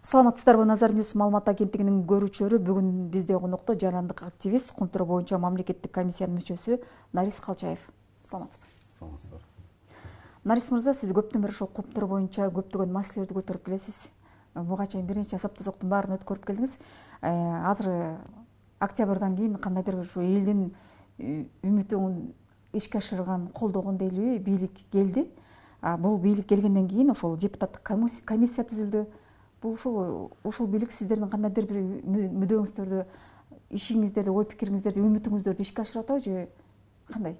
Саламатсыздарбы, Назар Ньюс маалымат агенттигинин көрүүчүлөрү, бүгүн бизде конокто жарандык активист, Кумтуру боюнча мамлекеттик комиссиянын мүчөсү Нарис Калчаев. Саламатсызбы. Саламатсыздар. Нарис мырза, сиз көптөн бери ошол Кумтуру боюнча көптөгөн маселелерди көтөрүп келесиз. Буга чейин бир нече асап тозоктун баарын өткөрүп келдиңиз. Азыр октябрдан кийин кандайдыр ушу элдин үмүтүн ишке ашырган, колдогон дейлиби бийлик келди. Бул бийлик келгенден кийин ошол депутаттык комиссия түзүлдү. Бул ушул бийлик сиздердин кандайдыр бир мүдөөңүздөрдү, ишиңиздерди, ой пикириңиздерди, үмүтүңүздөрдү ишке ашырып атабы же кандай?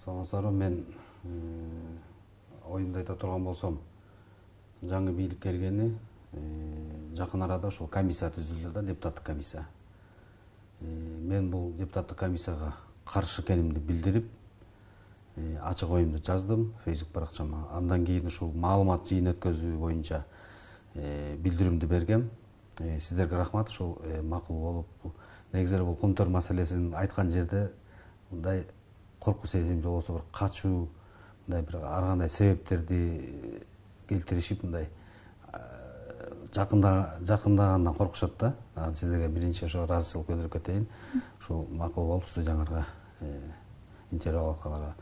Саламатсыздарбы, мен оюмду айта турган болсом, жаңы бийлик келгени жакын арада ошол комиссия түзүлдү да, депутаттык комиссия. Мен бул депутаттык комиссияга каршы экенимди билдирип, ачык оюмду жаздым Facebook баракчама. Андан кийин ушул маалымат жыйын өткөзүү боюнча билдирүүмдү бергем. Сиздерге рахмат, ушул макул болуп, негизи бул Кумтур маселесин айткан жерде мындай коркуу сезим же болбосо бир качуу, мындай бир ар кандай себептерди келтиришип, мындай жакындагандан коркушат да. Сиздерге биринчи ошо ыраазычылык билдирип кетейин. Ушул макул болуп студияңарга интервью алып аткандарга.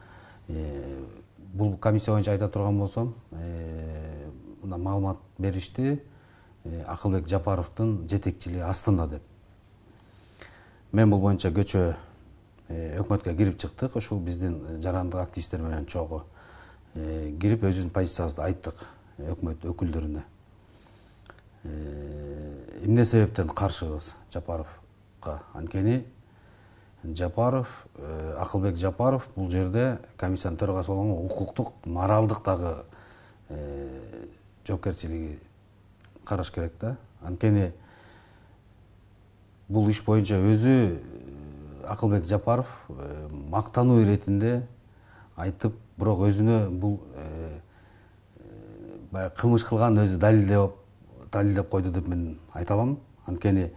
Бул комиссия боюнча айта турган болсом, мына маалымат беришти Акылбек Жапаровдун жетекчилиги астында деп. Мен бул боюнча көчө өкмөткө кирип чыктык. Ошол биздин жарандык активисттер менен чогуу кирип өзүбүздүн позициябызды айттык өкмөт өкүлдөрүнө. Эмне себептен каршыбыз Жапаровго? Анткени Жапаров, Акылбек Жапаров бул жерде комиссиянын төрагасы болгон укуктук, моралдык дагы жоопкерчилиги караш керек да. Анткени бул иш боюнча өзү Акылбек Жапаров мактануу иретинде айтып, бирок өзүнө бул баягы кылмыш кылган өзү далилдеп койду деп мен айта алам. Анткени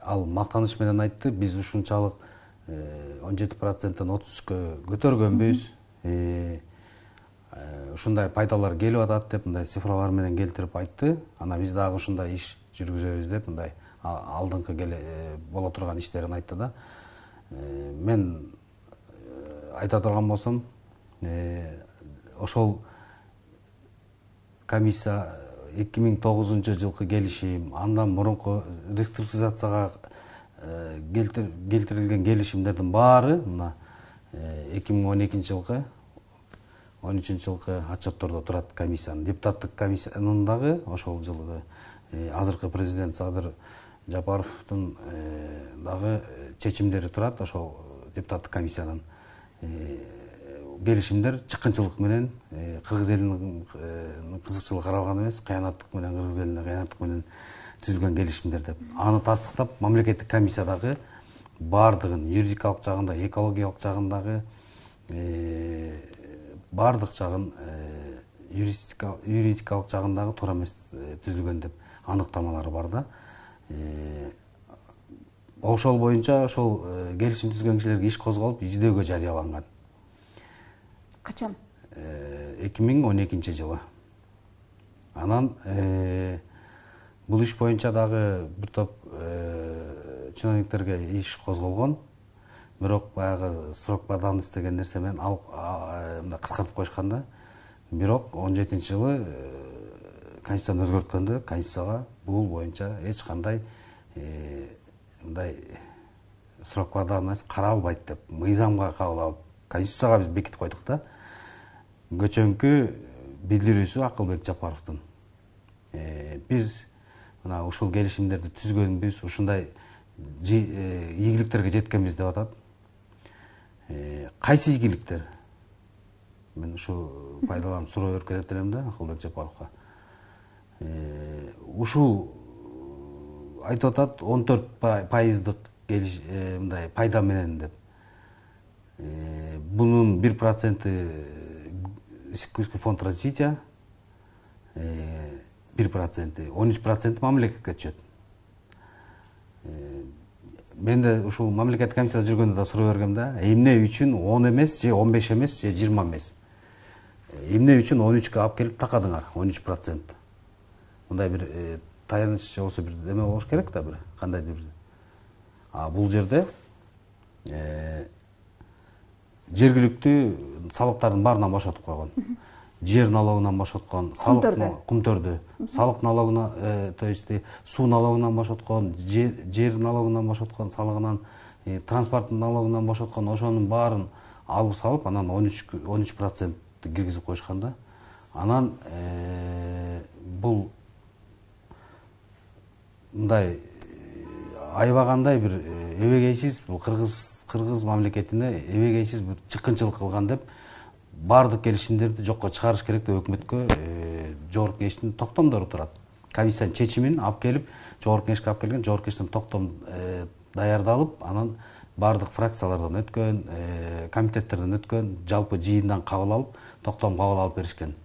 ал мактаныш менен айтты, биз ушунчалык 17%-тен 33-кө көтөргөнбүз, ушундай пайдалар келип атат деп мындай цифралар менен келтирип айтты. Ана биз дагы ушундай иш жүргүзөбүз деп мындай алдыңкы боло турган иштерин айтты да. Мен айта турган болсом, ошол комиссия 2009-жылкы келишим, андан мурунку реструктуризацияга келтирилген келишимдердин баары мына 2012-жылкы 13-жылкы отчеттордо турат комиссиянын. Депутаттык комиссиянын дагы ошол жылы азыркы президент Садыр Жапаровдун дагы чечимдери турат. Ошол депутаттык комиссиянын келишимдер чыккынчылык менен кыргыз элинин кызыкчылыгы каралган эмес, кыянаттык менен кыргыз элине кыянаттык менен түзүлгөн келишимдер деп. Аны тастыктап, мамлекеттик комиссиядагы бардыгын юридикалык жагында, экологиялык жагындагы бардык жагын юридикалык жагындагы туура эмес түзүлгөн деп аныктамалары бар да. Ошол боюнча ошол келишим түзгөн кишилерге иш козголуп, издөөгө жарыяланган. Качан? 2012-жылы. Анан бул иш боюнча дагы бир топ чиновниктерге иш козголгон. Бирок баягы срок по давности деген нерсе менен мындай кыскартып коюшкан да. Бирок 17-жылы конституцияны өзгөрткөндө конституцияга бул боюнча эч кандай мындай срок по давности каралбайт деп мыйзамга кабыл алып, конституцияга биз бекитип койдук да. Көчөңкү билдирүүсү Акылбек Жапаровдун. Биз мына ушул келишимдерди түзгөнбүз, ушундай ийгиликтерге жеткенбиз деп атат. Кайсы ийгиликтер? Мен ушу пайдаланып суроо өркөтөт элем да Акылбек Жапаровго. Ушул айтып атат 14%дык мындай пайда менен деп. Бунун 1% Сиккуйский фонд развития, 1%, 13% мамлекетке түшөт. Мен де ушул мамлекеттик комиссияда жүргөндө да суроо бергем да, эмне үчүн 10 эмес, же 15 эмес, же 20 эмес? Эмне үчүн 13-кө алып келип такадыңар, 13%? мындай бир таяныч же болбосо бир эме болуш керек да, бир кандайдыр бир. Бул жерде жергиликтүү салыктардын баарынан бошотуп койгон. Жер налогунан бошоткон, кумтөрдү, салык налогуна, то есть суу налогунан бошоткон, жер налогунан бошоткон, салыгынан, транспорт налогунан бошоткон, ошонун баарын алып салып, анан 13% киргизип коюшкан да. Анан бул мындай айбагандай бир эбегейсиз, бул кыргыз мамлекетине эбегейсиз бир чыккынчылык кылган деп баардык келишимдерди жокко чыгарыш керек деп өкмөткө жогорку кеңештин токтомдору турат. Комиссиянын чечимин алып келип, жогорку кеңешке алып келген, жогорку кеңештин токтом даярдалып, анан баардык фракциялардан өткөн, комитеттерден өткөн, жалпы жыйындан кабыл алып, токтом кабыл алып беришкен.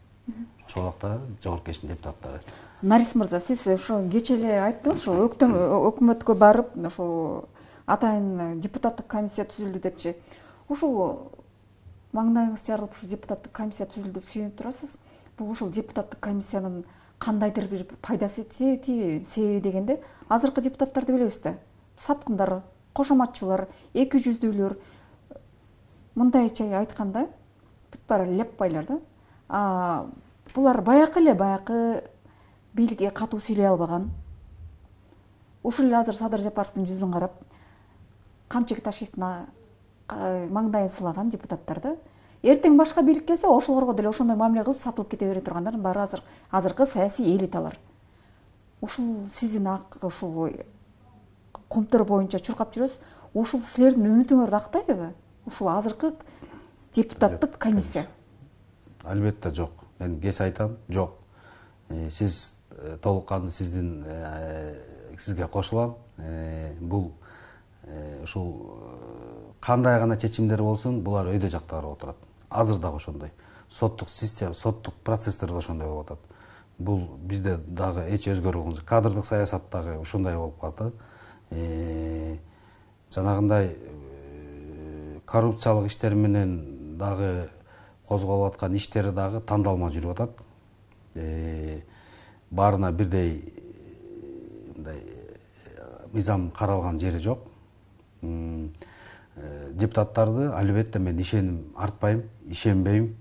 Ошол убакта жогорку кеңештин депутаттары. Нарис мырза, сиз ошо кечээ эле айттыңыз, ошо өкмөткө барып, ошо атайын депутаттык комиссия түзүлдү депчи. Ушул маңдайыңыз жарылып, ушул депутаттык комиссия түзүлдү деп сүйүнүп турасыз. Бул ушул депутаттык комиссиянын кандайдыр бир пайдасы тиеби, себеби дегенде, азыркы депутаттарды билебиз да. Саткындар, кошоматчылар, эки жүздүүлөр, мындайча айтканда, бүт баары леппайлар да. Булар баякы бийликке катуу сүйлөй албаган. Ушул эле азыр Садыр Жапаровдун жүзүн карап, камчык ташистина маңдайын сылаган депутаттар да. Эртең башка бийлик келсе, ошолорго деле ошондой мамиле кылып сатылып кете бере тургандардын баары азыркы саясий элиталар. Ушул сиздин ушул комтор боюнча чуркап жүрөсүз. Ушул силердин үмүтүңөрдү актайбы? Ушул азыркы депутаттык комиссия. Албетте жок. Мен кес айтам, жок. Сиз толук кандуу сизге кошулам. Бул ушул кандай гана чечимдер болсун, булар өйдө жакта карап отурат. Азыр дагы ошондой. Соттук система, соттук процесстер да ошондой болуп атат. Бул бизде дагы эч өзгөрүлгөн жок. Кадрдык саясат дагы ошондой болуп калды. Жанагындай коррупциялык иштер менен дагы козголуп аткан иштери дагы тандалма жүрүп атат. Баарына бирдей мындай мыйзам каралган жери жок. Депутаттарды албетте мен артпайм, ишенбейм.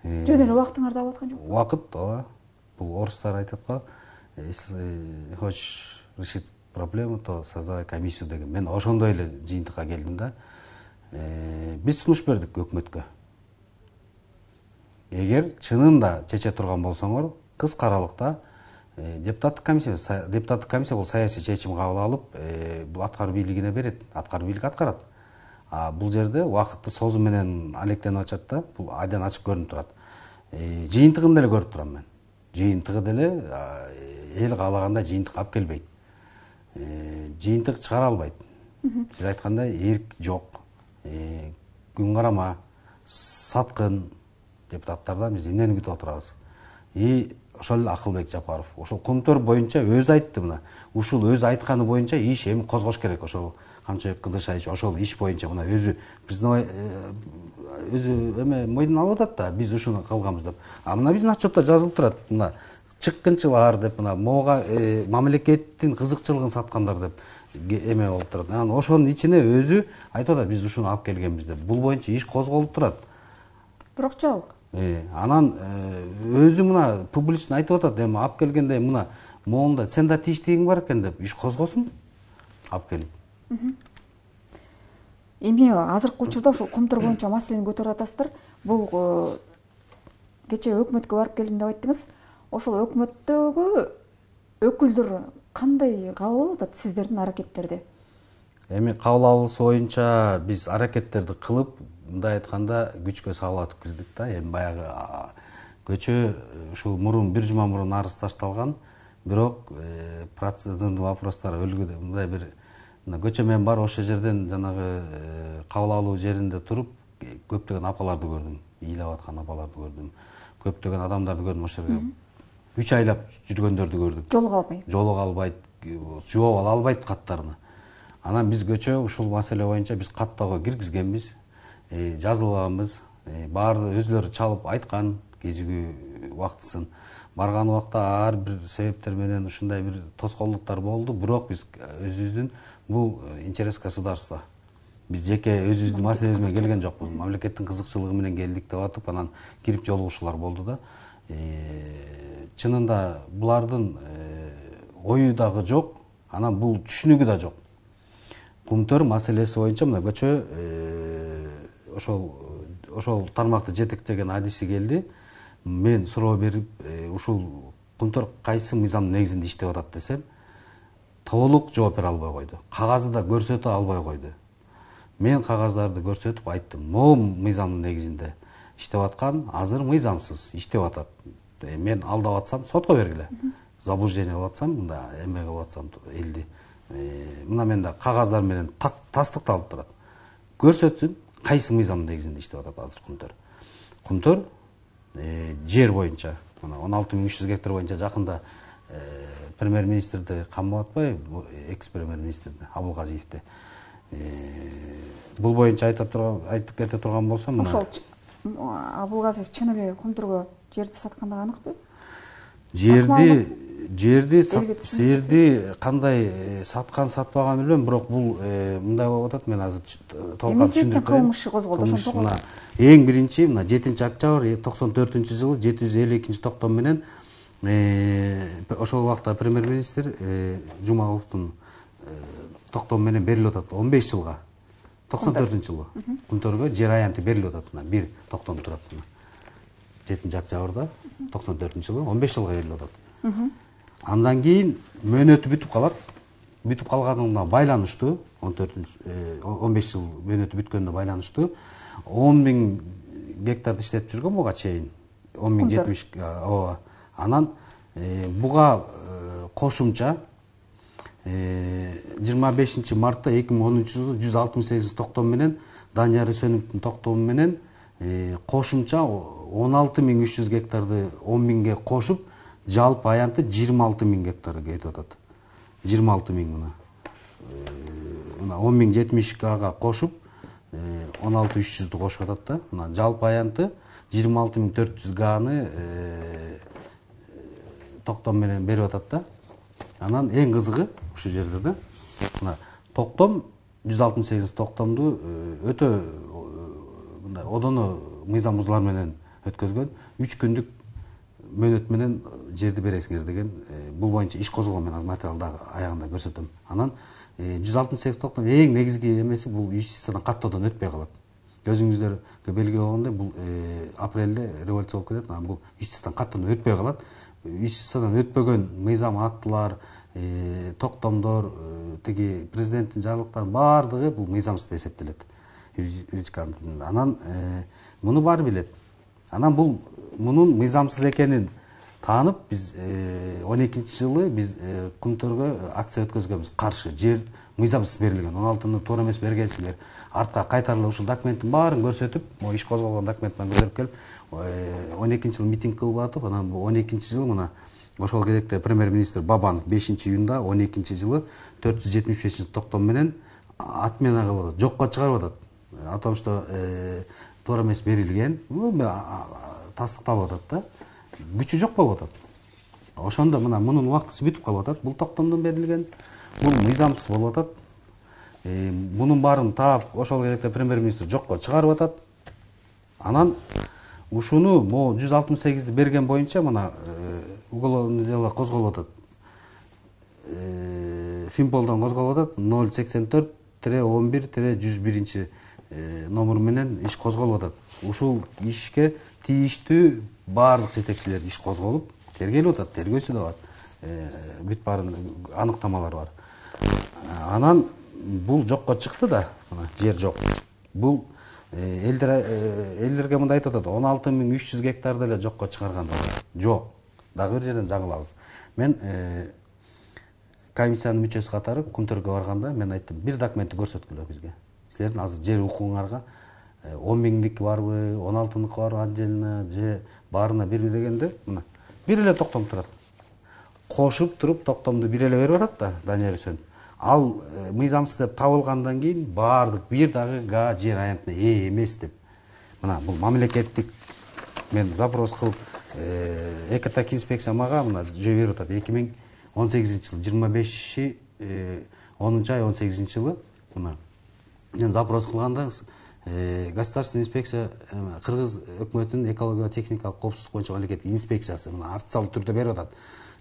Жөн эле убактыңарды алып аткан жок. Убакыт, ооба. Бул орустар айтат го, если хочешь решить проблему, то создавай комиссию деген. Мен ошондой эле жыйынтыкка келдим да. Биз сунуш бердик өкмөткө. Эгер чынында чече турган болсоңор, кыска аралыкта депутаттык комиссия бул саясий чечим кабыл алып, бул аткаруу бийлигине берет. Аткаруу бийлик аткарат. Бул жерде убакытты созуу менен алектенип атышат да, бул айдан ачык көрүнүп турат. Жыйынтыгын деле көрүп турам мен. Жыйынтыгы деле эл каалагандай жыйынтык алып келбейт. Жыйынтык чыгара албайт. Сиз айткандай эрк жок. Күн карама, саткын депутаттардан биз эмнени күтүп отурабыз? Ошол эле Акылбек Жапаров. Ошол комтор боюнча өзү айтты мына. Ушул өзү айтканы боюнча иш эми козгош керек. Ошол Камчыбек Кыдыршаевич ошол иш боюнча мына өзү эме мойнуна алып атат да, биз ушуну кылганбыз деп. Мына биздин отчетто жазылып турат. Мына чыккынчылар деп, мына могуга мамлекеттин кызыкчылыгын саткандар деп эме болуп турат. Анан ошонун ичине өзү айтып атат, биз ушуну алып келгенбиз деп. Бул боюнча иш козголуп турат. Бирок жабык. Анан өзү мына публично айтып атат, эми алып келгенде мына моунда сен да тийиштигиң бар экен деп иш козгосун алып келип. Эми азыркы учурда ушул комтор боюнча маселени көтөрүп атасыздар. Бул кечээ өкмөткө барып келдим деп айттыңыз. Ошол өкмөттөгү өкүлдөр кандай кабыл алып атат сиздердин аракеттерди? Эми кабыл алуусу боюнча биз аракеттерди кылып, мындай айтканда күчкө салып өткүздүк да. Эми баягы көчө ушул мурун бир жума мурун арыз ташталган, бирок процедурный вопростар өлгүдө мындай бир көчө мен бар ошол жерден жанагы кабыл алуу жеринде туруп көптөгөн апаларды көрдүм, ыйлап аткан апаларды көрдүм, көптөгөн адамдарды көрдүм. Ошол жерге 3 айлап жүргөндөрдү көрдүк. Жолуга албайт, жооп ала албайт каттарына. Анан биз көчө ушул маселе боюнча биз каттоого киргизгенбиз, жазылганбыз, баары өзүлөрү чалып айткан, кезигүү убактысын барган убакта ар бир себептер менен ушундай бир тоскоолдуктар болду, бирок биз өзүбүздүн бул интерес государства, биз жеке өзүбүздүн маселебиз менен келген жокпуз, мамлекеттин кызыкчылыгы менен келдик деп атып анан кирип жолугушуулар болду да. Чынында булардын ою дагы жок, анан бул түшүнүгү да жок. Кумтөр маселеси боюнча мына көчө ошол тармакты жетектеген адиси келди. Мен суроо берип, ушул Кумтөр кайсы мыйзамдын негизинде иштеп атат десем, толук жооп бере албай койду. Кагазды да көрсөтө албай койду. Мен кагаздарды көрсөтүп айттым, могу мыйзамдын негизинде иштеп аткан, азыр мыйзамсыз иштеп атат. Мен алдап атсам сотко бергиле. Заблуждение алып атсам, мында эме кылып атсам элди. Мына менде кагаздар менен тастыкталып турат. Көрсөтсүн, кайсы мыйзамдын негизинде иштеп атат азыр Кумтөр. Кумтөр жер боюнча, мына 16.300 гектар боюнча жакында премьер-министрди камап атпайбы, экс-премьер-министрди Абылгазиевди. Бул боюнча айтып кете турган болсом, мына ошол Абылгазиев чын эле Кумтөргө жерди саткандыгы аныкпы? Жерди кандай саткан сатпаган билбейм, бирок бул мындай болуп атат. Мен азыр толук түшүндүрүп берейин. Кылмыш козголду ошондо. Мына эң биринчи мына 7-октябрь 94-жылы 752 токтом менен ошол убакта премьер-министр Жумаловдун токтом менен берилип атат 15 жылга. 94-жылы Кумтөргө жер аянты берилип атат. Мына бир токтом турат. 7-октябрда 94-жылы 15 жылга берилип атат. Андан кийин мөөнөтү бүтүп калат. Бүтүп калганына байланыштуу 15 жыл мөөнөтү бүткөнүнө байланыштуу 10.000 гектарды иштетип жүргөн буга чейин. 10.070 ооба. Анан буга кошумча 25 мартта 2010-жылы 168 токтом менен Данияр Үсөновдун токтому менен кошумча 16.300 гектарды 10.000ге кошуп, жалпы аянты 26.000 гектар кетип атат. 26.000 мына. Мына 10.070 га кошуп 16.300'дү кошуп атат да. Мына жалпы аянты 26.400 ганы токтом менен берип атат да. Анан эң кызыгы ушул жерде да. Мына токтом 168 токтомду өтө мындай одоно мыйзам бузуулар менен өткөзгөн. 3 күндүк мөөнөт менен жерди бересиңер деген бул боюнча иш козголгон. Мен азыр материалда аягында көрсөтөм. Анан 168 токтом эң негизги эмеси бул юстициядан каттоодон өтпөй калат. Өзүңүздөргө белгилүү болгондой бул апрелде революция болуп кетет. Анан бул юстициядан каттоодон өтпөй калат. Юстициядан өтпөгөн мыйзам актылар, токтомдор, тиги президенттин жарлыктарынын баардыгы бул мыйзамсыз эсептелет. Анан муну баары билет. Анан бул мунун мыйзамсыз экенин таанып, биз 12-жылы биз Кумтөргө акция өткөзгөнбүз. Каршы жер мыйзамсыз берилген. 16-ны туура эмес бергенсиңер. Артта кайтарылып ушул документтин баарын көрсөтүп, иш козголгон документ менен көтөрүп келип 12-жылы митинг кылып атып, анан 12-жылы мына ошол кезекте премьер-министр Бабанов 5-июнда 12-жылы 475 токтом менен отмена кылып жокко чыгарып атат. О том, что туура эмес берилген, тастыкталып атат да. Күчү жок болуп атат. Ошондо мына мунун убактысы бүтүп калып атат. Бул токтомдон берилген, бул мыйзамсыз болуп атат. Мунун баарын таап ошол кезекте премьер-министр жокко чыгарып атат. Анан ушуну могу 168'ди берген боюнча мына уголовное дело козголуп атат. Финполдон козголуп атат 084-11-101 номер менен иш козголуп атат. Ушул ишке тийиштүү баардык жетекчилер иш козголуп, тергелип атат, тергөөсү да бар. Бүт баарын аныктамалар бар. Анан бул жокко чыкты да, мына жер жок. Бул элдерге мындай айтып атат, 16.300 гектарды эле жокко чыгаргандар. Жок. Дагы бир жерден жаңылабыз. Мен комиссиянын мүчөсү катары Кумтөргө барганда мен айттым, бир документти көрсөткүлө бизге. Силердин азыр жер укугуңарга 10.000'lik барбы, 16'lık барбы отдельно, же баарына бирби дегенде, мына бир эле токтом турат. Кошуп туруп токтомду бир эле берип атат да, Данияр Үсөнов. Ал мыйзамсыз деп табылгандан кийин баардык бир дагы га жер аянтына ээ эмес деп. Мына бул мамлекеттик мен запрос кылып экотак инспекция мага мына жөө берип атат. 2018 жыл 25 10 ай 18 жылы мына мен запрос кылганда государственный инспекция Кыргыз өкмөтүнүн экология техникалык коопсуздук боюнча мамлекеттик инспекциясы мына официалдуу түрдө берип атат.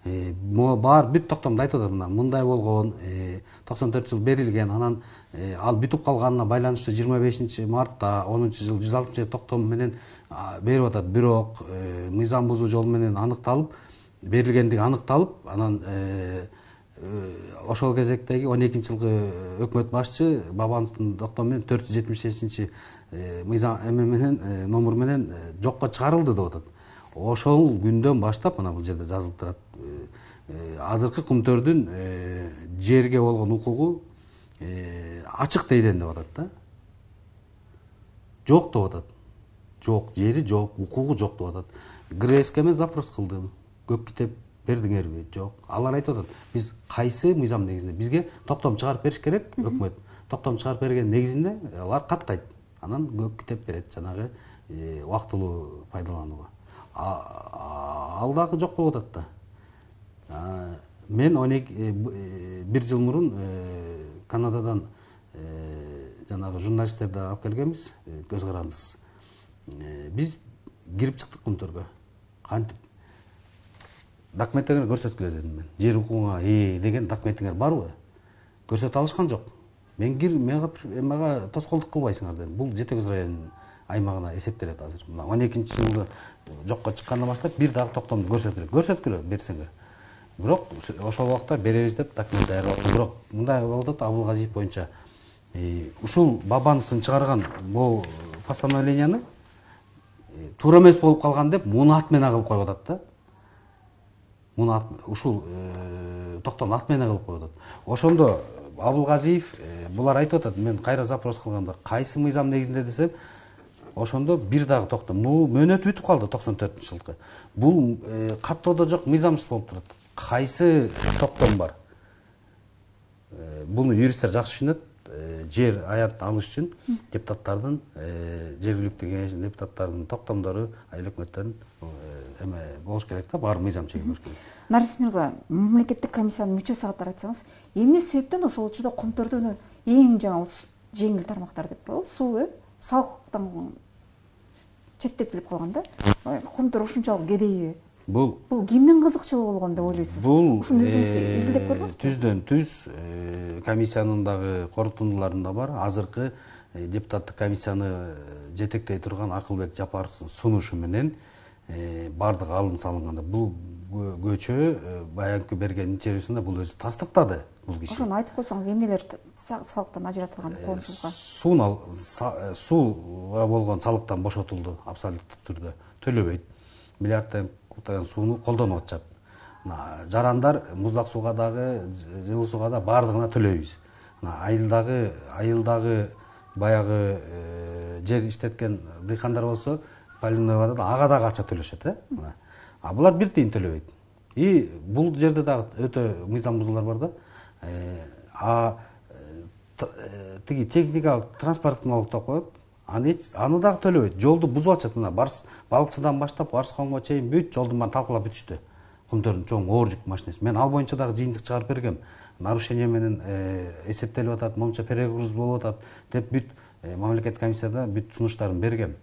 Баар бүт токтомдо айтып атат, мына мындай болгон 94 жыл берилген, анан ал бүтүп калганына байланыштуу 25 мартта 10 жыл 160 токтом менен берип атат. Бирок мыйзам бузуу жолу менен аныкталып, берилгендиги аныкталып, анан ошол кезектеги 12 жылгы өкмөт башчы Бабановдун токтому менен 475 мыйзам менен номер менен жокко чыгарылды деп атат. Ошол күндөн баштап мына бул жерде жазылып турат. Азыркы кумтөрдүн жерге болгон укугу ачык дейден деп атат да. Жок деп атат. Жок, жери жок, укугу жок деп атат. ГРСК мен запрос кылдым. Көк китеп бердиңерби? Жок. Алар айтып атат, биз кайсы мыйзам негизинде бизге токтом чыгарып бериш керек, өкмөт. Токтом чыгарып берген негизинде алар каттайт. Анан көк китеп берет жанагы убактылуу пайдаланууга. Ал дагы жок болуп атат да. Мен 1 жыл мурун Канададан жанагы журналисттерди алып келгенбиз, көз карандысыз. Биз кирип чыктык кумтөргө. Кантип документтерди көрсөткүлө дедим мен. Жер укугуңа деген документиңер барбы? Көрсөтө алышкан жок. Мага тоскоолдук кылбайсыңар дедим. Бул Жети Көз районунун аймагына эсептелет азыр. Мына 12 жылы жокко чыккандан баштап бир дагы токтомду көрсөткүлө берсеңер. Бирок ошол убакта беребиз деп документ даярдап. Бирок мындай болуп атат, Абылгазиев боюнча ушул Бабановдун чыгарган бул постановленияны туура эмес болуп калган деп муну ат менен кылып коюп атат да. Муну ушул токтомду ат менен кылып коюп атат. Ошондо Абылгазиев булар айтып атат, мен кайра запрос кылганда кайсы мыйзам негизинде десем, ошондо бир дагы токтом. Мөөнөтү бүтүп калды 94-жылкы. Бул каттоодо жок, мыйзамсыз болуп турат. Кайсы токтом бар? Буну юристтер жакшы түшүнөт. Жер аянтын алыш үчүн депутаттардын, жергиликтүү кеңештин депутаттарынын токтомдору, айыл өкмөттөрүнүн эме болуш керек да, бар мыйзам чеги болуш керек. Нарис мырза, мамлекеттик комиссиянын мүчөсү катары айтсаңыз, эмне себептен ошол учурда кумтөрдөн эң жаңы жеңил тармактар деп коелу, суу, салыктан четтетилип калган да. Кумтөр ушунчалык кедейби? Бул кимдин кызыкчылыгы болгон деп ойлойсуз? Бул изилдеп көрдүңүзбү? Түздөн түз комиссиянын дагы корутундуларында бар. Азыркы депутаттык комиссияны жетектей турган Акылбек Жапаровдун сунушу менен бардыгы алын салынганда. Бул көчө баягы берген интервьюсунда бул өзү тастыктады бул киши. Ошону айтып койсоңуз, эмнелер салыктан ажыратылган коомчулукка? Сууга болгон салыктан бошотулду абсолюттук түрдө. Төлөбөйт. Миллиардтан кутаган сууну колдонуп атышат. Жарандар муздак сууга дагы, жылуу сууга да бардыгына төлөйбүз. Айылдагы баягы жер иштеткен дыйкандар болсо, Полиновада да ага дагы акча төлөшөт, А булар бир тиын төлөбөйт. И бул жерде дагы өтө мыйзам бузуулар бар да. Тиги техникалык транспорттук налог деп коет. Аны дагы төлөбөйт. Жолду бузуп атышат. Мына Балыкчыдан баштап Барсконго чейин бүт жолду баарын талкалап бүтүштү. Кумтөрдүн чоң оор жүк машинеси. Мен ал боюнча дагы жыйынтык чыгарып бергем. Нарушение менен эсептелип атат, момча перегруз болуп атат деп бүт мамлекеттик комиссияда бүт сунуштарын бергем.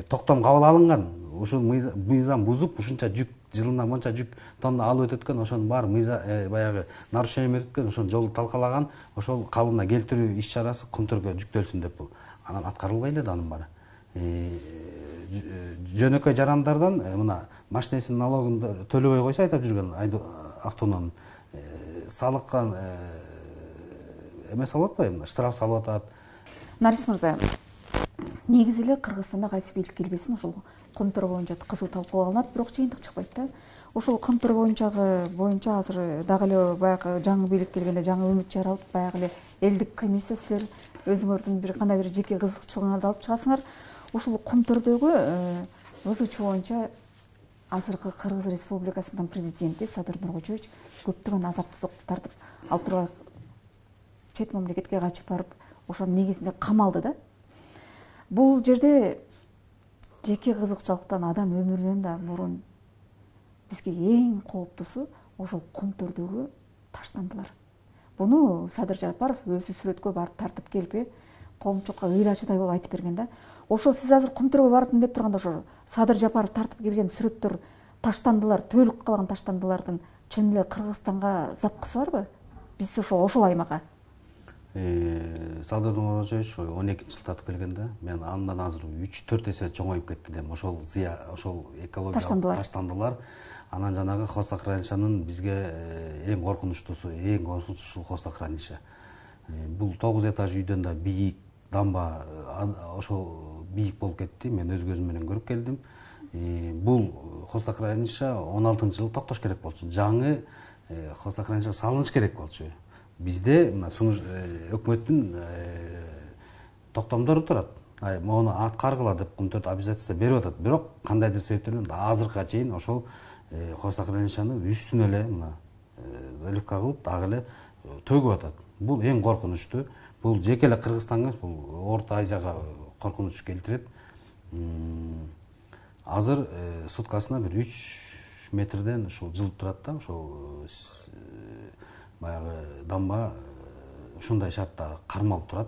Токтом кабыл алынган. Ушул мыйзам бузуп, ушунча жүк жылына монча жүк тонна алып өтөткөн, ошонун баары баягы нарушение менен өткөн, ошол жолду талкалаган, ошол калыбына келтирүү иш чарасы кумтөргө жүктөлсүн деп бул. Анан аткарылбай эле да анын баары. Жөнөкөй жарандардан мына машинесинин налогун төлөбөй койсо айтып жүргөн автоунаанын салыктан эме салып атпайбы, штраф салып атат. Нарис мырза, негизи эле Кыргызстанда кайсы бийлик келбесин ошол кумтөр боюнча кызуу талкууланат, бирок жыйынтык чыкпайт да. Ошол кумтөр боюнча азыр дагы эле баягы жаңы бийлик келгенде жаңы үмүт жаралып, баягы эле элдик комиссия, силер өзүңөрдүн бир кандай бир жеке кызыкчылыгыңарды алып чыгасыңар. Ушул кумтөрдөгү ызычуу боюнча азыркы Кыргыз Республикасынын президенти Садыр Нуркожоевич көптөгөн азап тозокту тартып, ал тургай чет мамлекетке качып барып, ошонун негизинде камалды да. Бул жерде жеке кызыкчылыктан адам өмүрүнөн да мурун бизге эң кооптуусу ошол Кумтөрдөгү таштандылар. Буну Садыр Жапаров өзү сүрөткө барып тартып келип, коомчулукка ыйлачыдай болуп айтып берген да. Ошол сиз азыр Кумтөргө барып деп турганда ошо Садыр Жапаров тартып келген сүрөттөр таштандылар, төөлүк калган таштандылардын чын эле Кыргызстанга запкысы барбы? Биз ошол аймакка. Садыр Нурожевич 12 жыл татып келгенде, мен андан азыр 3-4 эсе чоңоюп кетти дем. Ошол зыя, ошол экологиялык таштандылар. Анан жанагы хостохранилищанын бизге эң коркунучтуусу, эң коркунучтуу хостохранилище. Бул 9 этаж үйдөн да бийик дамба ошол бийик болуп кетти. Мен өз көзүм менен көрүп келдим. Бул хостохранилище 16-жылы токтош керек болчу. Жаңы хостохранилище салыныш керек болчу. Бизде мына өкмөттүн токтомдору турат. Мону аткаргыла деп Кумтөрдө обязательство берип атат. Бирок кандайдыр себептерден азыркыга чейин ошол хостохранилищаны үстүнө эле мына заливка кылып дагы эле төгүп атат. Бул эң коркунучтуу. Бул жеке эле Кыргызстанга, бул Орто Азияга коркунуч келтирет. Азыр суткасына бир 3 метрден ушул жылып турат да, ошол баягы дамба ушундай шартта кармалып турат.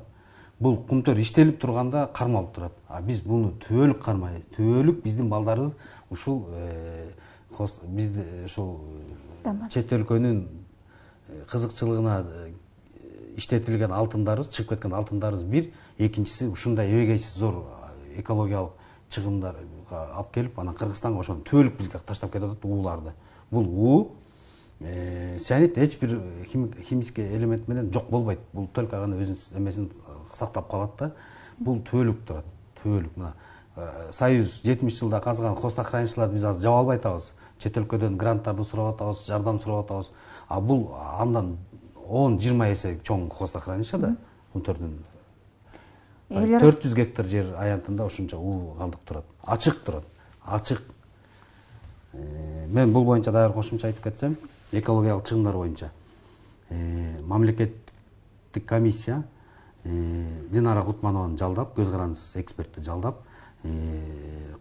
Бул Кумтөр иштелип турганда кармалып турат. А биз буну түбөлүк кармай, түбөлүк биздин балдарыбыз ушул бизди ушул чет өлкөнүн кызыкчылыгына иштетилген алтындарыбыз, чыгып кеткен алтындарыбыз бир, экинчиси ушундай эбегейсиз зор экологиялык чыгымдарга алып келип, анан Кыргызстанга ошону түбөлүк бизге таштап кетип атат ууларды. Бул уу цианид эч бир химический элемент менен жок болбойт. Бул только гана өзүнүн эмесин сактап калат да. Бул түбөлүк турат. Түбөлүк мына Союз 70-жылда казган хостохранилищелерди биз азыр жаба албай атабыз. Чет өлкөдөн гранттарды сурап атабыз, жардам сурап атабыз. А бул андан 10-20 эсе чоң хостохранилище да, Кумтөрдүн 400 гектар жер аянтында ушунча уу калдык турат. Ачык турат. Ачык. Мен бул боюнча дагы кошумча айтып кетсем, экологиялык чыгымдар боюнча мамлекеттик комиссия Динара Кутманованы жалдап, көз карандысыз экспертти жалдап,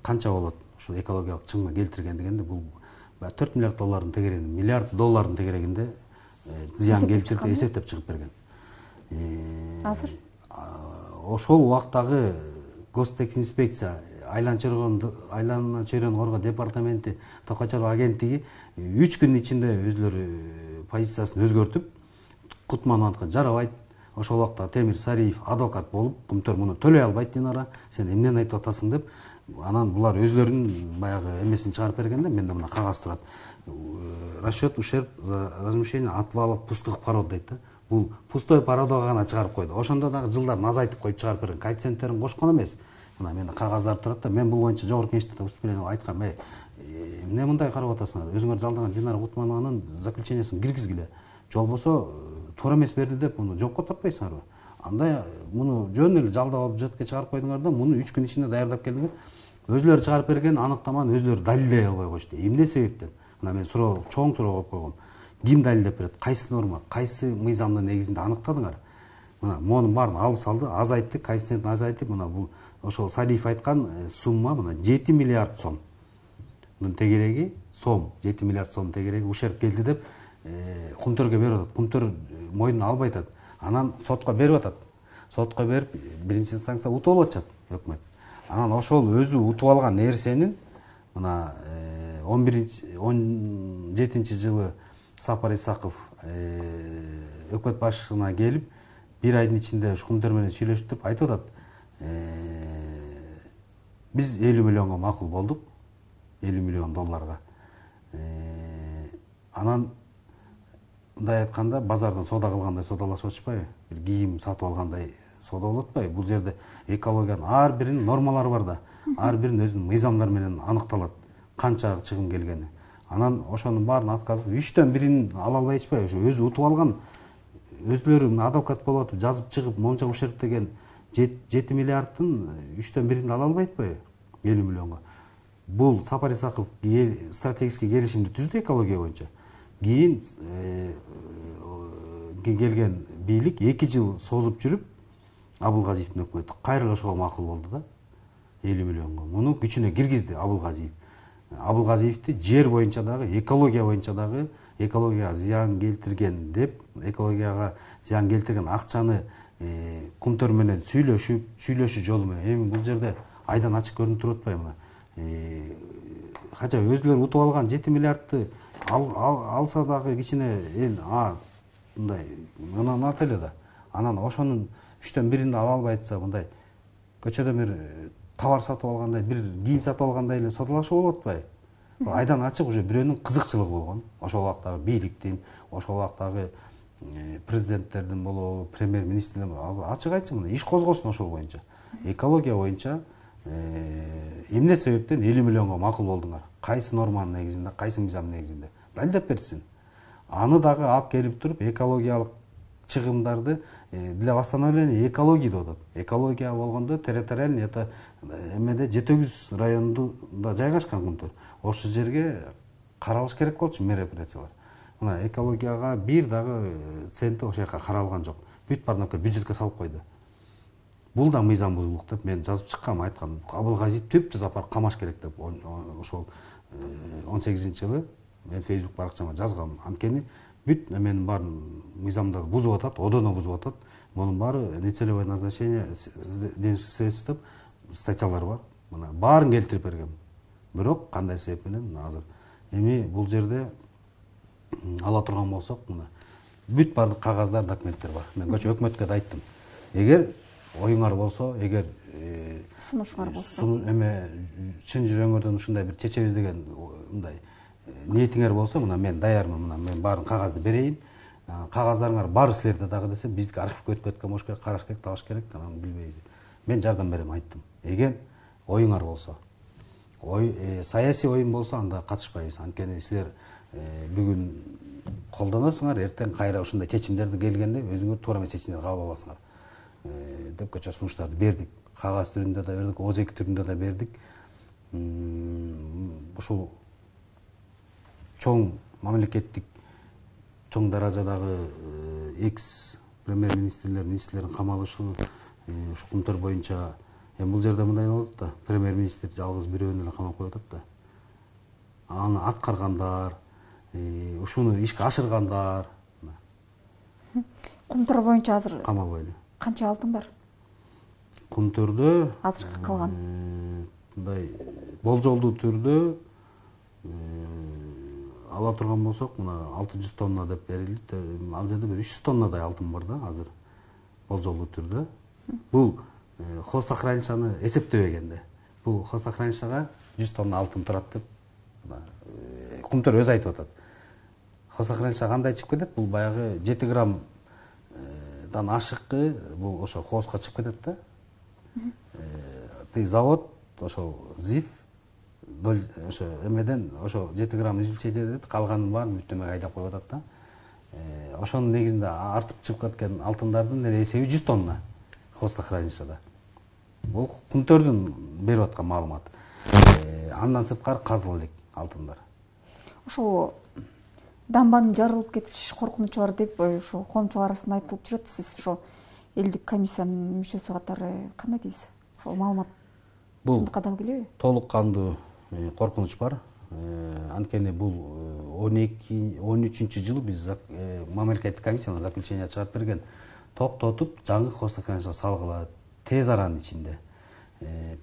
канча болот ушул экологиялык чыгымга келтирген дегенде, бул 4 миллиард доллардын тегерегинде, миллиард доллардын тегерегинде зыян келтирди эсептеп чыгып берген. Азыр ошол убактагы Гостехинспекция, Айлана чөйрөнү коргоо департаменти, Токой Чарба агенттиги 3 күн ичинде өзлөрү позициясын өзгөртүп, Кутмановго жарабайт. Ошол убакта Темир Сариев адвокат болуп, Кумтөр муну төлөй албайт Динара, сен эмнени айтып атасың деп, анан булар өзлөрүнүн баягы эмесин чыгарып бергенде, менде мына кагаз турат. Расчет ущерб за размещение отвалов пустых пород дейт да. Бул пустой породого гана чыгарып койду. Ошондо дагы жылдарын азайтып коюп чыгарып берген, коэффициенттерин кошкон эмес. Мына менде кагаздар турат да. Мен бул боюнча жогорку кеңеште выступление айткам, эмне мындай карап атасыңар? Өзүңөр жалдаган Динара Кутманованын заключениясын киргизгиле. Же болбосо туура эмес берди деп муну жокко тартпайсыңарбы? Андай муну жөн эле жалдап алып бюджетке чыгарып койдуңар да, муну 3 күн ичинде даярдап келдиңер. Өзлөрү чыгарып берген аныктаманы өзлөрү далилдей албай коюшту. Эмне себептен? Мына мен чоң суроо коюп койгом. Ким далилдеп берет? Кайсы норма, кайсы мыйзамдын негизинде аныктадыңар? Мына монун баарын алып салды, азайтты, коэффициентин азайтып, мына бул ошол Сариев айткан сумма мына 7 миллиард сомдун тегереги, 7 миллиард сом тегереги ушерп келди деп Кумтөргө берип атат. Кумтөр мойнуна албай атат. Анан сотко берип атат. Сотко берип, биринчи инстанция утуп алып атат өкмөт. Анан ошол өзү утуп алган нерсенин мына 17-жылы Сапар Исаков өкмөт башчысына келип, бир айдын ичинде Кумтөр менен сүйлөшүп деп айтып атат. Биз 50 миллионго макул болдук, 50 миллион долларга. Анан мындай айтканда, базардан соода кылгандай соодалашып атышпайбы? Бир кийим сатып алгандай соода болуп атпайбы? Бул жерде экологиянын ар биринин нормалары бар да, ар биринин өзүнүн мыйзамдары менен аныкталат, канча чыгым келгени. Анан ошонун баарын аткарып, 3төн бирин ала албай атышпайбы? Ошо өзү утуп алган, өзлөрү адвокат болуп атып, жазып чыгып, монча ушерп деген 7 миллиардтын 3төн бирин ала албай атпайбы? 50 миллионго. Бул Сапар Исаков стратегический келишимди түздү экология боюнча. Кийин келген бийлик 2 жыл созуп жүрүп, Абылгазиевдин өкмөтү кайра ошого макул болду да, 50 миллионго. Муну күчүнө киргизди Абылгазиев. Абылгазиевди жер боюнча дагы, экология боюнча дагы экологияга зыян келтирген деп, экологияга зыян келтирген акчаны Кумтөр менен сүйлөшүү жолу менен эми бул жерде айдан ачык көрүнүп туруп атпайбы? Кача өзүлөрү утуп алган 7 миллиардты алса дагы кичине эл мындай анан ат эле да. Анан ошонун 3төн бирин ала албай атса, мындай көчөдөн бир товар сатып алгандай, бир кийим сатып алгандай эле содалашуу болуп атпайбы? Айдан ачык уже бирөөнүн кызыкчылыгы болгон. Ошол убактагы бийликтин, ошол убактагы президенттердин болобу, премьер-министрдин ачык айтсын, мына иш козгосун ошол боюнча. Экология боюнча эмне себептен 50 миллионго макул болдуңар? Кайсы норманын негизинде, кайсы мыйзамдын негизинде? Далилдеп берсин. Аны дагы алып келип туруп экологиялык чыгымдарды для восстановления экологии деп атат. Экология болгондо территориальный это эмеде Жетегүз районунда жайгашкан Кумтөр. Ошол жерге каралыш керек болчу мероприятиялар. Мына экологияга бир дагы центи ошол жака каралган жок. Бүт бардык бюджетке салып койду. Бул да мыйзам бузулук деп мен жазып чыккам, айткам. Абылгазиев түптүз апарып камаш керек деп ошол 18-жылы мен Facebook баракчама жазгам. Анткени бүт эменин баарын мыйзамдарды бузуп атат, одоно бузуп атат. Мунун баары нецелевое назначение денежных средств деп статьялар бар. Мына баарын келтирип бергем. Бирок кандай себеп менен азыр эми бул жерде ала турган болсок, мына бүт баардык кагаздар, документтер бар. Мен көчө өкмөткө да айттым. Эгер оюңар болсо, эгер сунушуңар болсо, эме чын жүрөгүңөрдөн ушундай бир чечебиз деген мындай ниетиңер болсо, мына мен даярмын, мына мен баарын кагазды берейин. Кагаздарыңар бар силерде дагы десе, биздики архивге өтүп кеткен болуш керек, караш керек, табыш керек, анан билбейм. Мен жардам берем айттым. Эгер оюңар болсо, саясий оюн болсо анда катышпайбыз. Анткени силер бүгүн колдоносуңар, эртең кайра ушундай чечимдерди келгенде өзүңөр туура эмес чечимдер кабыл аласыңар деп көчө сунуштарды бердик. Кагаз түрүндө да бердик, ОЗЕК түрүндө да бердик. Ушул чоң мамлекеттик, чоң даражадагы экс премьер-министрлер, министрлердин камалышы ушу Кумтөр боюнча бул жерде мындай болот да, премьер-министр жалгыз бирөөнү эле камап коюп атат да. Аны аткаргандар, ушуну ишке ашыргандар. Кумтөр боюнча азыр камабай эле. Канча алтын бар? Кумтөрдө азыр калган. Мындай болжолдуу түрдө ала турган болсок, мына 600 тонна деп берилди. Ал жерде бир 300 тоннадай алтын бар да азыр болжолдуу түрдө. Бул хозтохранилищаны эсептебегенде. Бул хозтохранилищага 100 тонна алтын турат деп Кумтөр өзү айтып атат. Хозтохранилища кандай чыгып кетет? Бул баягы 7 граммдан ашыкы бул ошо хозго чыгып кетет да. Завод ошо ЗИФ ошо эмеден ошо 7 грамм үзүлчү деп калганын баарын бүттөмө айдап коюп атат да. Ошонун негизинде артып чыгып кеткен алтындардын эле эсеби 100 тонна хозтохранилищада. Бул Кумтөрдүн берип аткан маалымат. Андан сырткары казылык элек алтындар. Ошо дамбанын жарылып кетиш коркунучу бар деп ошо коомчулар арасында айтылып жүрөт. Сиз ошо элдик комиссиянын мүчөсү катары кандай дейсиз? Ошол маалымат чындыкка дал келеби? Толук кандуу коркунуч бар. Анткени бул 13-жылы биз мамлекеттик комиссиядан заключение чыгарып берген. Токтотуп жаңы хозтохранилища салгыла тез аранын ичинде.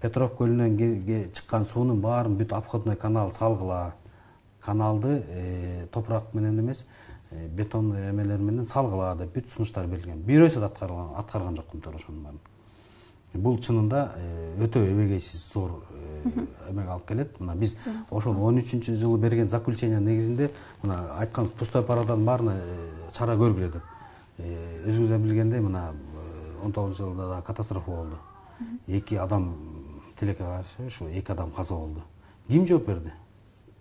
Петров көлүнөн чыккан суунун баарын бүт обходной канал салгыла. Каналды топурак менен эмес, бетон эмелер менен салгыла деп бүт сунуштар берилген. Бирөөсү да аткарган жок Кумтөр ошонун баарын. Бул чынында өтө эбегейсиз зор эмеге алып келет. Мына биз ошол 13-жылы берген заключение негизинде мына айткан пустой парадан баарына чара көргүлө деп. Өзүңүз да билгендей, мына 19-жылда да катастрофа болду. 2 адам тилекке каршы ушу 2 адам каза болду. Ким жооп берди?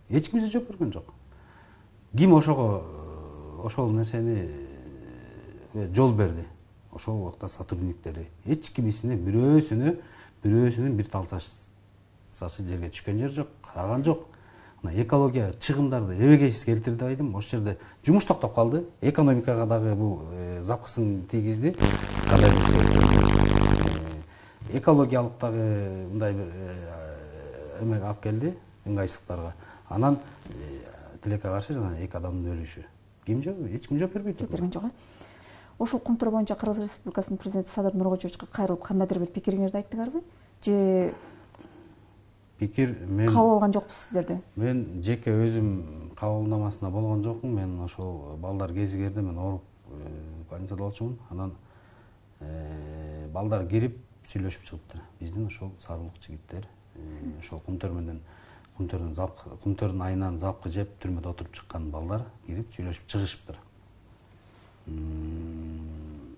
Эч ким жооп берген жок. Ким ошол нерсени жол берди? Ошол убакта сотрудниктери. Эч ким исине бирөөсүнүн бир талташы жерге түшкөн жер жок, караган жок. Мына экология чыгымдарды эбегейсиз келтирди деп айдым. Ошол жерде жумуш токтоп калды. Экономикага дагы бул запкысын тийгизди. Кандай экологиялык дагы мындай бир эмеге алып келди. ыңгайсыздыктарга. Анан тилекке каршы жана 2 адамдын өлүшү. Ким жооп? Эч ким жооп бербейт. Жооп берген жок. Ошол кумтур боюнча Кыргыз Республикасынын президенти Садыр Нуркожоевичке кайрылып кандайдыр бир пикириңерди айттыңарбы? Же Пикир мен кабыл алган жокпуз сиздерди? Мен жеке өзүм кабылдамасында болгон жокмун. Мен ошол балдар кезигерде мен ооруп больницада болчумун. Анан балдар кирип сүйлөшүп чыгыптыр. Биздин ошол сарылык жигиттер ошол кумтөр менен кумтөрдүн айынан запкы жеп түрмөдө отуруп чыккан балдар кирип сүйлөшүп чыгышыптыр.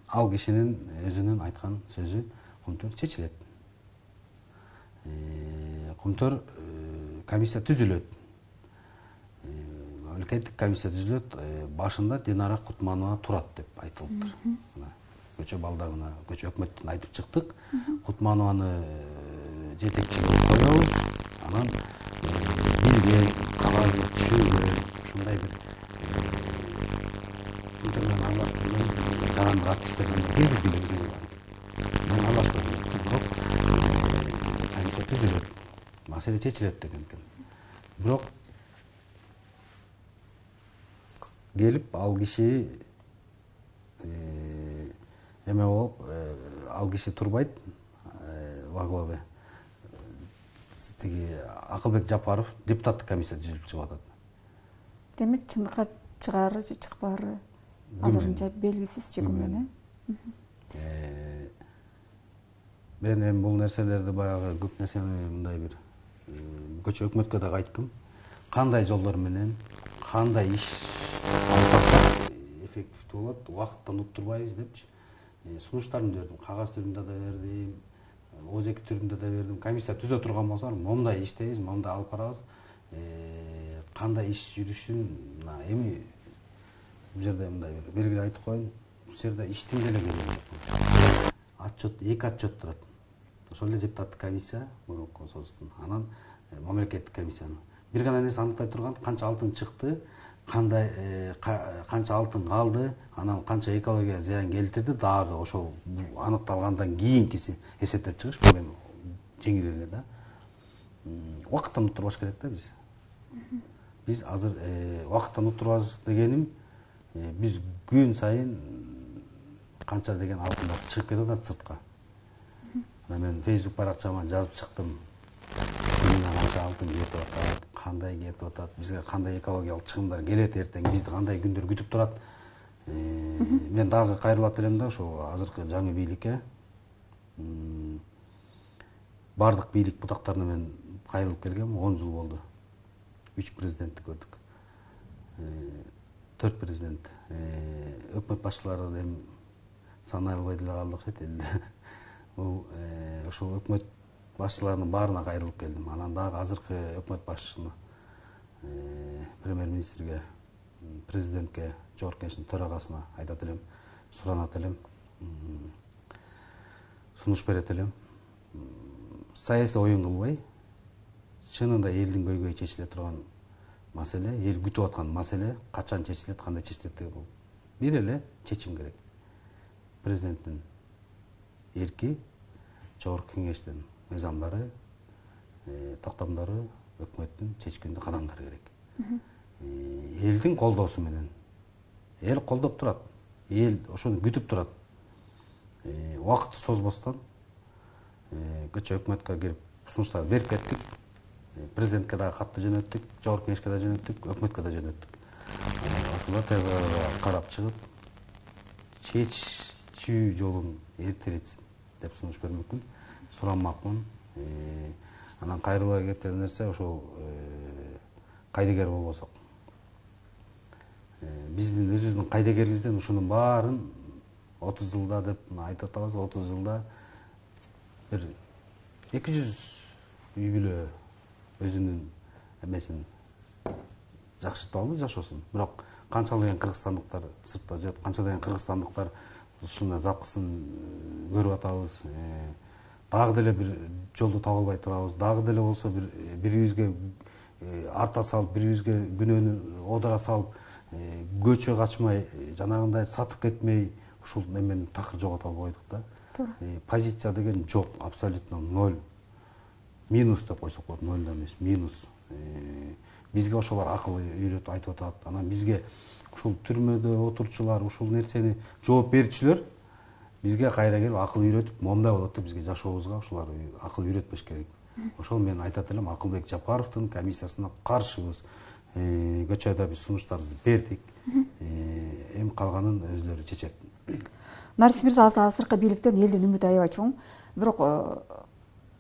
Ал кишинин өзүнүн айткан сөзү кумтөр чечилет. Кумтөр комиссия түзүлөт. Мамлекеттик комиссия түзүлөт. Башында Динара Кутманова турат деп айтылыптыр. Көчө балдарына, көчө өкмөттөн айтып чыктык. Кутманованы жетекчи кылып коебуз. Анан билген, кагазды түшүнгөн, ушундай бир кумтөрдөн аралашууну жарандык активистерден киргизгиле өзүнө. Мен аралашпадым. Комиссия түзүлөт. Маселе чечилет деген экен. Бирок келип ал киши эме болуп, ал киши турбайт во главе. Тиги Акылбек Жапаров депутаттык комиссия түзүлүп чыгып атат. Демек чындыкка чыгары же чыкпаары азырынча белгисиз же күмөн. Мен эми бул нерселерди баягы көп нерсени мындай бир көчө өкмөткө да айттым. Кандай жолдор менен, кандай иш алып барсак эффективдүү болот, убакыттан уттурбайбыз депчи. Сунуштарын бердим, кагаз түрүндө да бердим, ОЗЕК түрүндө да бердим. Комиссия түзө турган болсо, мондай иштейбиз, мондай алып барабыз. Кандай иш жүрүшүн эми бул жерде мындай бир белгилүү айтып коеюн. Бул жерде иштин деле кереги жок. Отчет, 2 отчет турат. Ошол эле депутаттык комиссия мурунку создун. Анан мамлекеттик комиссияны. Бир гана нерсе аныктай турган, канча алтын чыкты, канча алтын калды, анан канча экологияга зыян келтирди, дагы ошол аныкталгандан кийинкиси эсептеп чыгыш. Бул эми жеңил эле да. Убакыттан уттурбаш керек да биз. Биз азыр убакыттан уттурбаш дегеним, биз күн сайын канча деген алтындар чыгып кетип атат сыртка. Мен Facebook баракчама жазып чыктым. Канча алтын кетип атат, кандай кетип атат, бизге кандай экологиялык чыгымдар келет эртең, бизди кандай күндөр күтүп турат. Мен дагы кайрылат элем да ошол азыркы жаңы бийликке. Бардык бийлик бутактарына мен кайрылып келгем, 10 жыл болду. 3 президентти көрдүк. 4 президент. Өкмөт башчылары эми санай албай деле калды окшойт эле. Бул ошол өкмөт башчыларынын баарына кайрылып келдим. Анан дагы азыркы өкмөт башчысына, премьер-министрге, президентке, Жогорку Кеңештин төрагасына айтат элем, суранат элем, сунуш берет элем. Саясий оюн кылбай, чынында элдин көйгөйү чечиле турган маселе, эл күтүп аткан маселе качан чечилет, кандай чечилет деген бул. Бир эле чечим керек. Президенттин эрки, Жогорку Кеңештин мыйзамдары, токтомдору, өкмөттүн чечкиндүү кадамдары керек. Элдин колдоосу менен. Эл колдоп турат. Эл ошону күтүп турат. Убакытты созбостон көчө өкмөткө кирип сунуштар берип кеттик. Президентке да катты жөнөттүк, Жогорку Кеңешке да жөнөттүк, өкмөткө да жөнөттүк. Ошолор тербелерге карап чыгып, чечүү жолун эртелетсин деп сунуш бермекмин, суранмакмын. Анан кайрыла кеткен нерсе ошол кайдыгер болбосок. Биздин өзүбүздүн кайдыгерибизден ушунун баарын 30 жылда деп айтып атабыз, 30 жылда бир 200 үй бүлө өзүнүн эмесин жакшыртып алды, жашоосун. Бирок канча деген кыргызстандыктар сыртта жүрөт, канча деген кыргызстандыктар ушундай запкысын көрүп атабыз. Дагы деле бир жолду таба албай турабыз. Дагы деле болсо бирибизге арта салып, бирибизге күнөөнү оодура салып, көчө качмай, жанагындай сатып кетмей, ушул эмени такыр жогото албайдык да. Позиция деген жок, абсолютно 0. Минус деп койсок болот, 0 да эмес, минус. Бизге ошолор акыл үйрөтүп айтып атат. Анан бизге ушул түрмөдө отурчулар, ушул нерсени жооп берүүчүлөр бизге кайра келип акыл үйрөтүп, момундай болот деп бизге жашообузга ушулар акыл үйрөтпеш керек. Ошол мен айтат элем, Акылбек Жапаровдун комиссиясына каршыбыз. Көчөдө биз сунуштарыбызды бердик. Эми калганын өзлөрү чечет. Нарис мырза азыркы бийликтен элдин үмүтү аябай чоң. Бирок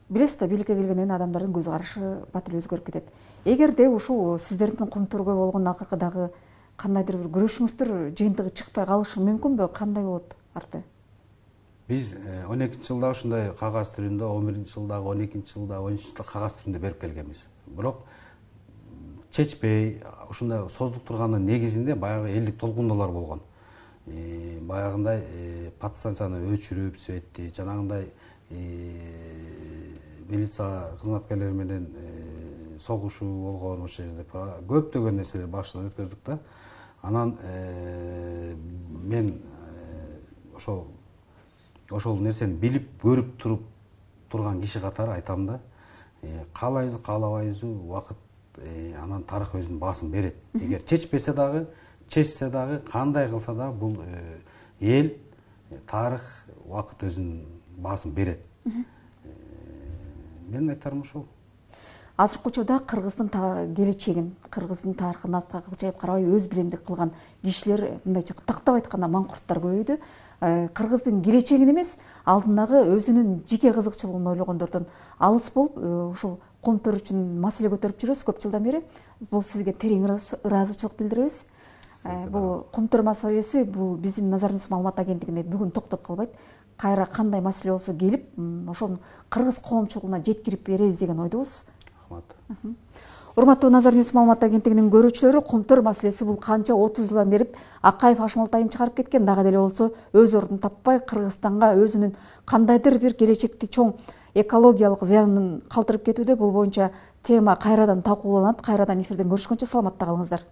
билесиз да, бийликке келгенден адамдардын көз карашы батыл өзгөрүп кетет. Эгерде ушул сиздердин Кумтурга болгон акыркыдагы кандайдыр бир күрөшүңүздөр жыйынтыгы чыкпай калышы мүмкүнбү? Кандай болот арты? Биз 12 жылда ушундай кагаз түрүндө, 11 жылдагы, 12 жылда, 13 жылда кагаз түрүндө берип келгенбиз. Бирок чечпей, ушундай созулуп турганын негизинде баягы элдик толкундуулар болгон. Баягындай подстанцияны өчүрүп светти, жанагындай милиция кызматкерлери менен согушуу болгон, ошол жерде көптөгөн нерселер башынан өткөздүк да. Анан мен ошол нерсени билип, көрүп турган киши катары айтам да, каалайбыз, каалабайбызбы, убакыт анан тарых өзүнүн баасын берет. Эгер чечпесе дагы, чечсе дагы, кандай кылса да бул эл, тарых, убакыт өзүнүн баасын берет. Менин айтарым ошол. Азыркы учурда Кыргыздын келечегин, Кыргыздын тарыхын артка кылчайып карабай өз билемдик кылган кишилер, мындайча тактап айтканда маңкурттар көбөйдү. Кыргыздын келечегин эмес, алдындагы өзүнүн жеке кызыкчылыгын ойлогондордон алыс болуп, ушул Кумтур үчүн маселе көтөрүп жүрөбүз көп жылдан бери. Бул сизге терең ыраазычылык билдиребиз. Бул Кумтур маселеси бул биздин Назарбиз маалымат агенттигинде бүгүн токтоп калбайт. Кайра кандай маселе болсо келип, ошонун кыргыз коомчулугуна жеткирип беребиз деген ойдобуз. Урматтуу Назарбиз маалымат агенттигинин көрүүчүлөрү, Кумтур маселеси бул канча 30 жылдан бери Акаев Ашмалтайын чыгарып кеткен, дагы деле болсо өз ордун таппай, Кыргызстанга өзүнүн кандайдыр бир келечекти чоң экологиялык зыянын калтырып кетүүдө. Бул боюнча тема кайрадан талкууланат. Кайрадан эфирден көрүшкөнчө саламатта калыңыздар.